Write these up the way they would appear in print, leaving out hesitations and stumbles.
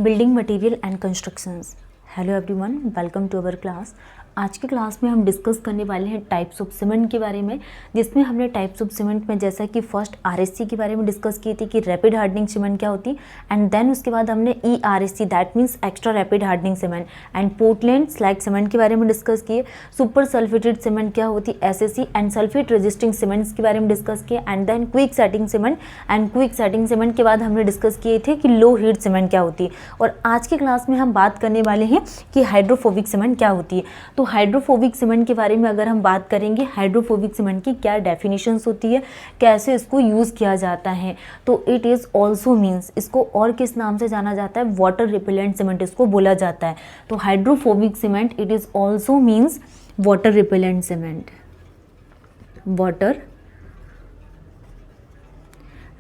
Building material and constructions. Hello everyone, welcome to our class. आज की class में हम डिस्कस करने वाले हैं टाइप्स ऑफ सीमेंट के बारे में, जिसमें हमने टाइप्स ऑफ सीमेंट में जैसा कि फर्स्ट आरएससी के बारे में डिस्कस की थी कि रैपिड हार्डनिंग सीमेंट क्या होती, एंड देन उसके बाद हमने ERSC that means extra rapid hardening cement and Portland slag cement के बारे में डिस्कस किए। सुपर सल्फेटेड सीमेंट क्या होती, SSC and sulphate resisting cements के बारे में डिस्कस किए, and then quick setting cement and quick setting cement के बाद हमने डिस्कस किए थे कि लो हीट सीमेंट क्या होती है। और आज की क्लास में हम बात करने वाले हैं कि हाइड्रोफोबिक सीमेंट क्या होती है। तो हाइड्रोफोबिक सीमेंट के बारे में अगर हम बात करेंगे, हाइड्रोफोबिक सीमेंट की क्या डेफिनेशंस होती है, कैसे इसको यूज़ किया जाता है, तो इट इज़ ऑल्सो मीन्स, इसको और किस नाम से जाना जाता है, वाटर रिपेलेंट सीमेंट इसको बोला जाता है। तो hydrophobic cement it is also means water repellent cement, water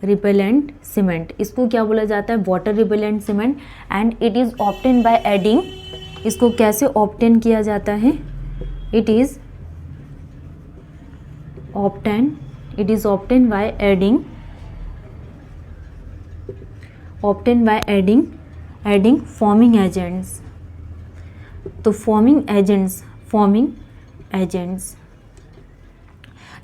repellent cement, इसको क्या बोला जाता है, water repellent cement. And it is obtain by adding, इसको कैसे ऑब्टेन किया जाता है, it is obtain by adding forming agents. तो फॉर्मिंग एजेंट्स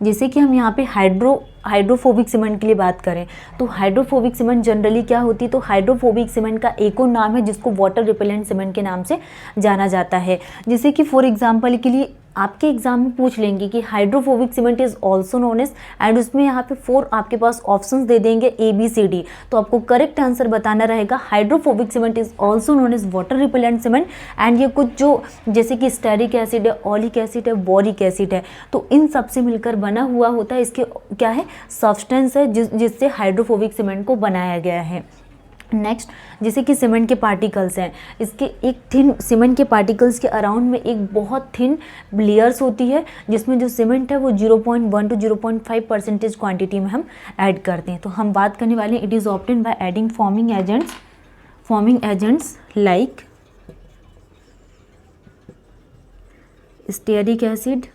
जैसे कि हम यहाँ पे हाइड्रोफोबिक सीमेंट के लिए बात करें, तो हाइड्रोफोबिक सीमेंट जनरली क्या होती है, तो हाइड्रोफोबिक सीमेंट का एक और नाम है जिसको वाटर रिपेलेंट सीमेंट के नाम से जाना जाता है। जैसे कि फॉर एग्जांपल के लिए आपके एग्जाम में पूछ लेंगे कि hydrophobic cement is also known as, and उसमें यहाँ पे 4 आपके पास ऑप्शंस दे देंगे ABCD, तो आपको करेक्ट आंसर बताना रहेगा hydrophobic cement is also known as water repellent cement. And ये कुछ जो जैसे कि स्टेरिक एसिड है, ऑलिक एसिड है, बोरिक एसिड है, तो इन सब से मिलकर बना हुआ होता है, इसके क्या है, सब्सटेंस है जिससे हाइड्रोफोबिक सीमेंट को बनाया गया है। नेक्स्ट, जैसे कि सीमेंट के पार्टिकल्स हैं, इसके एक थिन सीमेंट के पार्टिकल्स के अराउंड में एक बहुत थिन लेयर्स होती है, जिसमें जो सीमेंट है वो 0.1 to 0.5% क्वांटिटी में हम ऐड करते हैं। तो हम बात करने वाले हैं it is obtain by adding forming agents like stearic acid,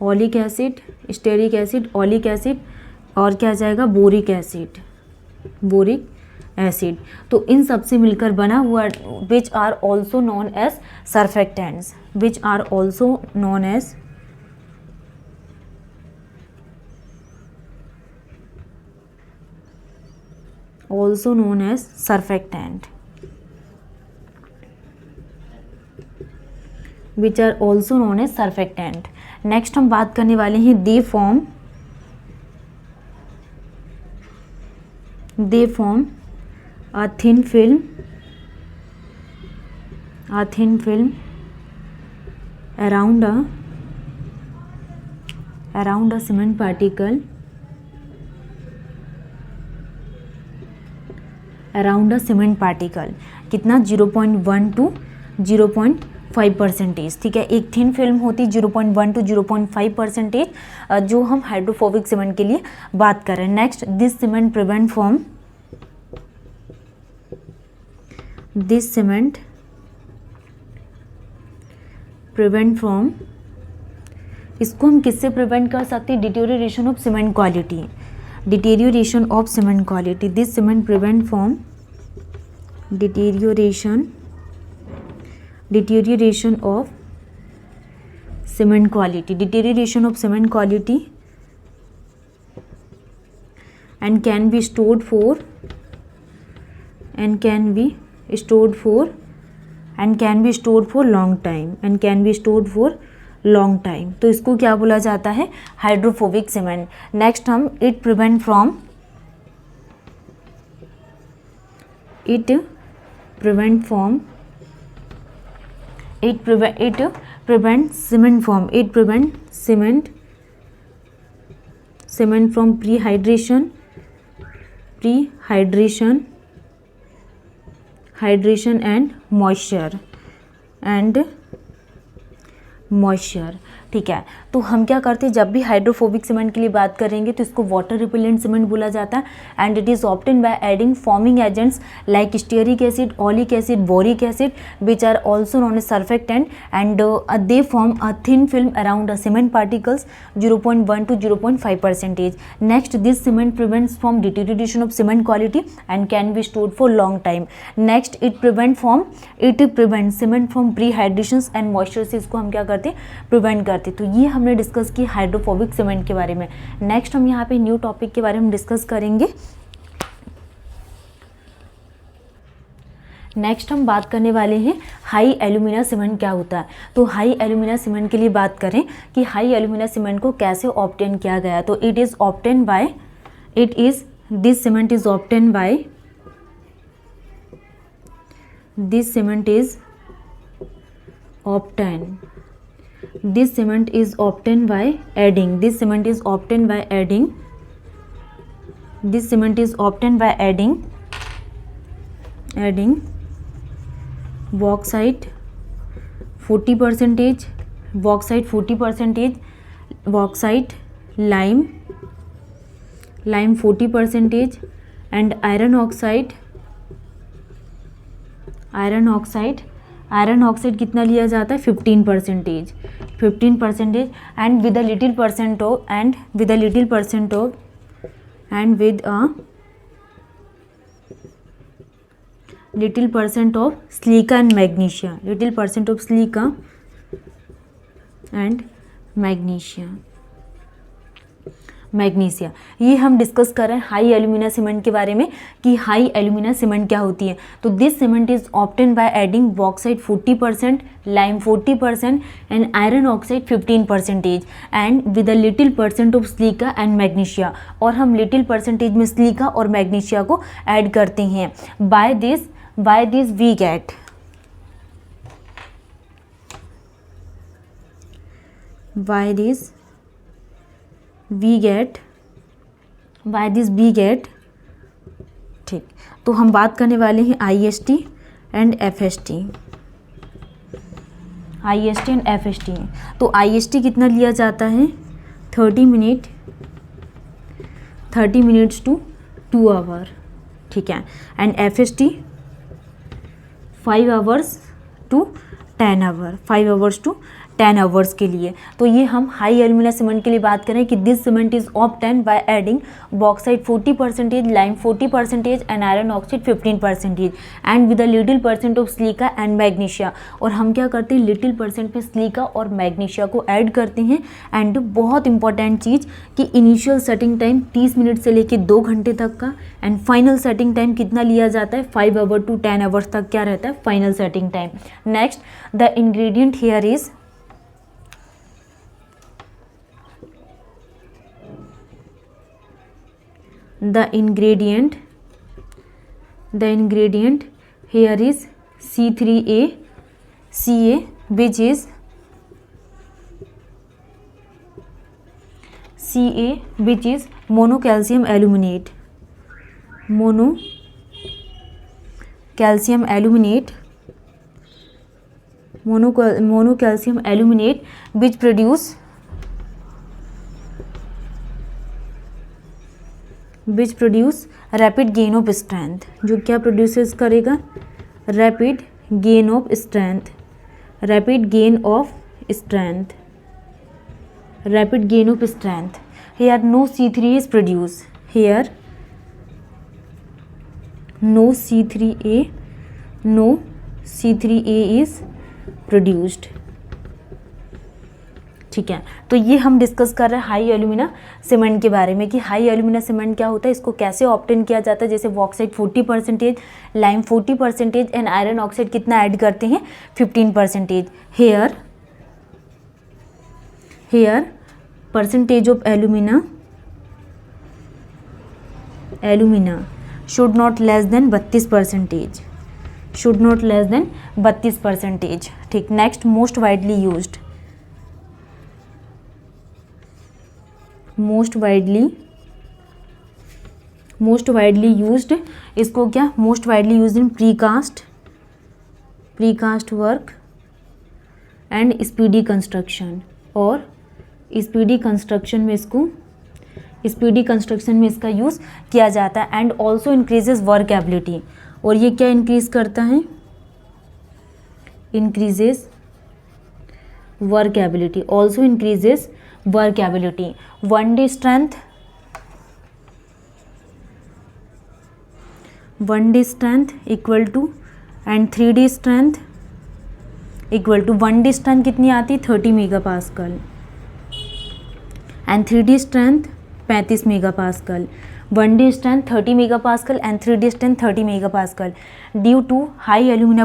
oleic acid और क्या जाएगा, बोरिक एसिड। तो इन सब से मिलकर बना हुआ which are also known as surfactants, surfactant. Next हम बात करने वाले हैं दे form a thin film around a cement particle, कितना 0.1 to 0.5%। ठीक है, एक थिन फिल्म होती 0.1 to 0.5%, जो हम हाइड्रोफोबिक सीमेंट के लिए बात कर रहे हैं। Next, this cement prevent from, इसको हम किससे प्रिवेंट कर सकते हैं, deterioration of cement quality, this cement prevent from deterioration of cement quality and can be stored for long time, तो इसको क्या बोला जाता है, हाइड्रोफोबिक सीमेंट। नेक्स्ट हम it prevent cement from prehydration and moisture। ठीक है। तो हम क्या करते हैं, जब भी हाइड्रोफोबिक सीमेंट के लिए बात करेंगे तो इसको वाटर रिपेलेंट सीमेंट बोला जाता है and it is obtain by adding forming agents like stearic acid, oleic acid, boric acid which are also known as surfactant and they form a thin film around cement particles 0.1 to 0.5%. Next, this cement prevents from deterioration of cement quality and can be stored for long time. Next, it prevents cement from prehydrations and moisture से इसको हम क्या करते हैं, prevent करते। तो ये हमने डिस्कस की हाइड्रोफोबिक सीमेंट के बारे में। नेक्स्ट हम यहाँ पे न्यू टॉपिक के बारे में डिस्कस करेंगे। नेक्स्ट हम बात करने वाले हैं हाई एल्यूमिना सीमेंट क्या होता है। तो हाई एल्यूमिना सीमेंट के लिए बात करें कि हाई एल्यूमिना सीमेंट को कैसे ऑब्टेन किया गया, तो this cement is obtain bye adding bauxite 40%, bauxite, lime 40% and iron oxide कितना लिया जाता है, 15% and with a little percent of silica and magnesia. ये हम डिस्कस कर रहे हैं हाई एल्यूमिना सीमेंट के बारे में कि हाई एल्यूमिना सीमेंट क्या होती है। तो this cement is obtain by adding bauxite 40%, lime 40% and iron oxide 15% and with a little percent of silica and magnesia. और हम लिटिल परसेंटेज में सिलिका और मैग्नीशिया को ऐड करते हैं। बाय दिस वी गेट ठीक। तो हम बात करने वाले हैं IST एंड FST। तो IST कितना लिया जाता है, 30 मिनट्स टू 2 आवर, ठीक है। And FST 5 hours to 10 hours के लिए। तो ये हम हाई एल्यूमिना सीमेंट के लिए बात करें कि this cement is obtain by adding bauxite 40%, lime 40% and iron oxide 15% and with a little percent of silica and magnesia. और हम क्या करते हैं, लिटिल परसेंट पे सिलिका और मैग्नीशिया को ऐड करते हैं। एंड बहुत इंपॉर्टेंट चीज़ कि इनिशियल सेटिंग टाइम 30 मिनट से लेकर 2 घंटे तक का एंड फाइनल सेटिंग टाइम कितना लिया जाता है, 5 hour to 10 hours तक क्या रहता है, final setting time. Next, the ingredient here is the ingredient here is C3A Ca, which is monocalcium aluminate, which produce rapid gain of strength। जो क्या प्रोड्यूस करेगा, rapid gain of strength। Here no C3A is produced, no C3A is produced, ठीक है। तो ये हम discuss कर रहे हैं हाई एल्यूमिना सीमेंट के बारे में कि हाई एल्यूमिना सीमेंट क्या होता है, इसको कैसे ऑब्टेन किया जाता है। जैसे bauxite 40%, lime 40% and iron oxide कितना ऐड करते हैं, 15%। Here percentage of alumina should not less than 32%, ठीक। नेक्स्ट, मोस्ट वाइडली यूज्ड इसको क्या, most widely used in precast work and speedy construction और स्पीडी कंस्ट्रक्शन में इसका यूज़ किया जाता है। एंड ऑल्सो इंक्रीजेज वर्कएबिलिटी, और ये क्या इंक्रीज करता है, increases workability, also increases workability. 1D strength equal to and 3D strength equal to 1D strength कितनी आती है 30 megapascal and 3D strength 35 megapascal. 1D strength 30 megapascal and 3D strength 30 megapascal due to high alumina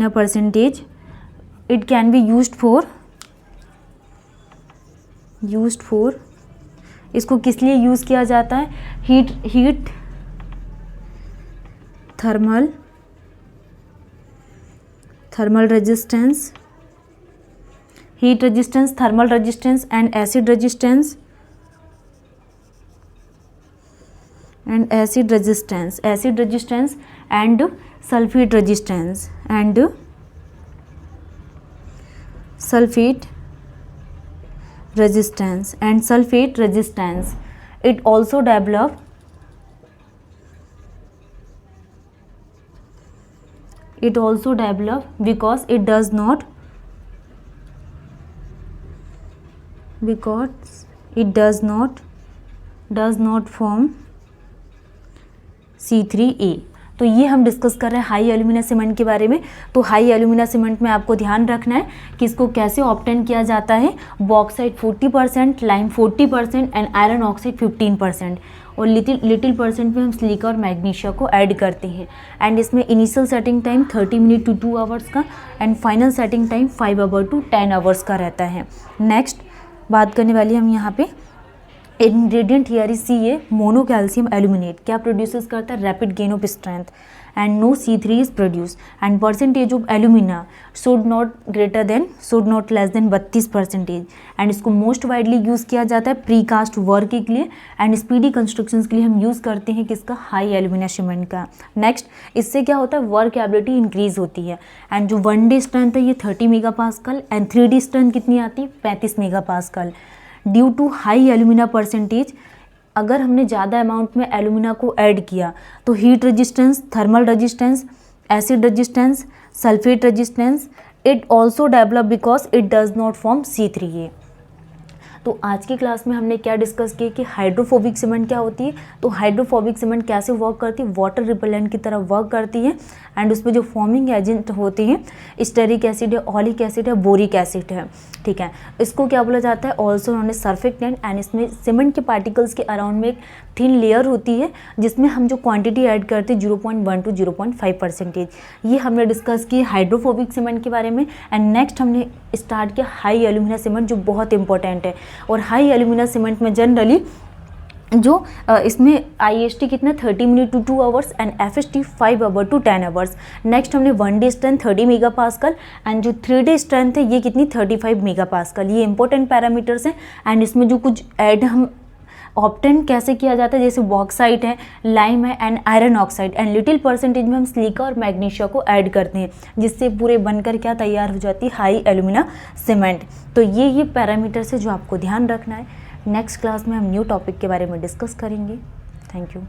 percentage it can be used for इसको किस लिए use किया जाता है, heat thermal resistance, heat resistance, thermal resistance and acid resistance and sulphate resistance. It also develop because it does not form C3A। तो ये हम discuss कर रहे हैं हाई एल्यूमिना सीमेंट के बारे में। तो हाई एल्यूमिना सीमेंट में आपको ध्यान रखना है कि इसको कैसे ऑब्टेन किया जाता है। Bauxite 40%, lime 40% and iron oxide 15%, और लिटिल परसेंट में हम सिलिका और मैग्नीशिया को ऐड करते हैं। एंड इसमें initial setting time 30 minute to 2 hours का and final setting time 5 hour to 10 hours का रहता है। नेक्स्ट बात करने वाली हम यहाँ पे ingredient here is CA, mono calcium aluminate. क्या प्रोड्यूस करता है, rapid gain of strength and no C3 is produce and percentage of alumina should not less than 32%। And इसको मोस्ट वाइडली यूज़ किया जाता है प्रीकास्ट वर्क के लिए and speedy constructions के लिए हम यूज़ करते हैं किसका, हाई एल्यूमिना सीमेंट का। नेक्स्ट इससे क्या होता है, वर्कएबिलिटी इंक्रीज होती है। एंड जो 1D स्ट्रेंथ है ये 30 मेगापास्कल एंड 3D स्ट्रेंथ कितनी आती है 35 megapascal due to high alumina percentage. अगर हमने ज़्यादा अमाउंट में एल्यूमिना को ऐड किया तो heat resistance, thermal resistance, acid resistance, sulphate resistance, it also develop because it does not form C3A। तो आज की क्लास में हमने क्या डिस्कस किया कि हाइड्रोफोबिक सीमेंट क्या होती है। तो हाइड्रोफोबिक सीमेंट कैसे वर्क करती है, वाटर रिपेलेंट की तरह वर्क करती है। एंड उसमें जो फॉर्मिंग एजेंट होते हैं स्टेरिक एसिड है, ऑलिक एसिड है, बोरिक एसिड है, ठीक है। इसको क्या बोला जाता है, also known as surfactant. And इसमें सीमेंट के पार्टिकल्स के अराउंड में एक थिन लेयर होती है जिसमें हम जो क्वांटिटी ऐड करते हैं 0.1 to 0.5%। ये हमने डिस्कस की हाइड्रोफोबिक सीमेंट के बारे में। एंड नेक्स्ट हमने स्टार्ट किया हाई एल्यूमिना सीमेंट जो बहुत इंपॉर्टेंट है। और हाई एल्यूमिना सीमेंट में जनरली जो इसमें IST कितना 30 minute to 2 hours and FST 5 hour to 10 hours. Next हमने 1D स्ट्रेंथ 30 मेगापास्कल एंड जो 3D स्ट्रेंथ है ये कितनी 35 मेगापास्कल। ये इंपॉर्टेंट पैरामीटर्स हैं। एंड इसमें जो कुछ ऐड हम ऑब्टेन कैसे किया जाता है, जैसे बॉक्साइट है, लाइम है and iron oxide and little percentage में हम सिलिका और मैग्नीशिया को ऐड करते हैं जिससे पूरे बनकर क्या तैयार हो जाती है, हाई एल्यूमिना सीमेंट। तो ये पैरामीटर्स है जो आपको ध्यान रखना है। नेक्स्ट क्लास में हम न्यू टॉपिक के बारे में डिस्कस करेंगे। Thank you.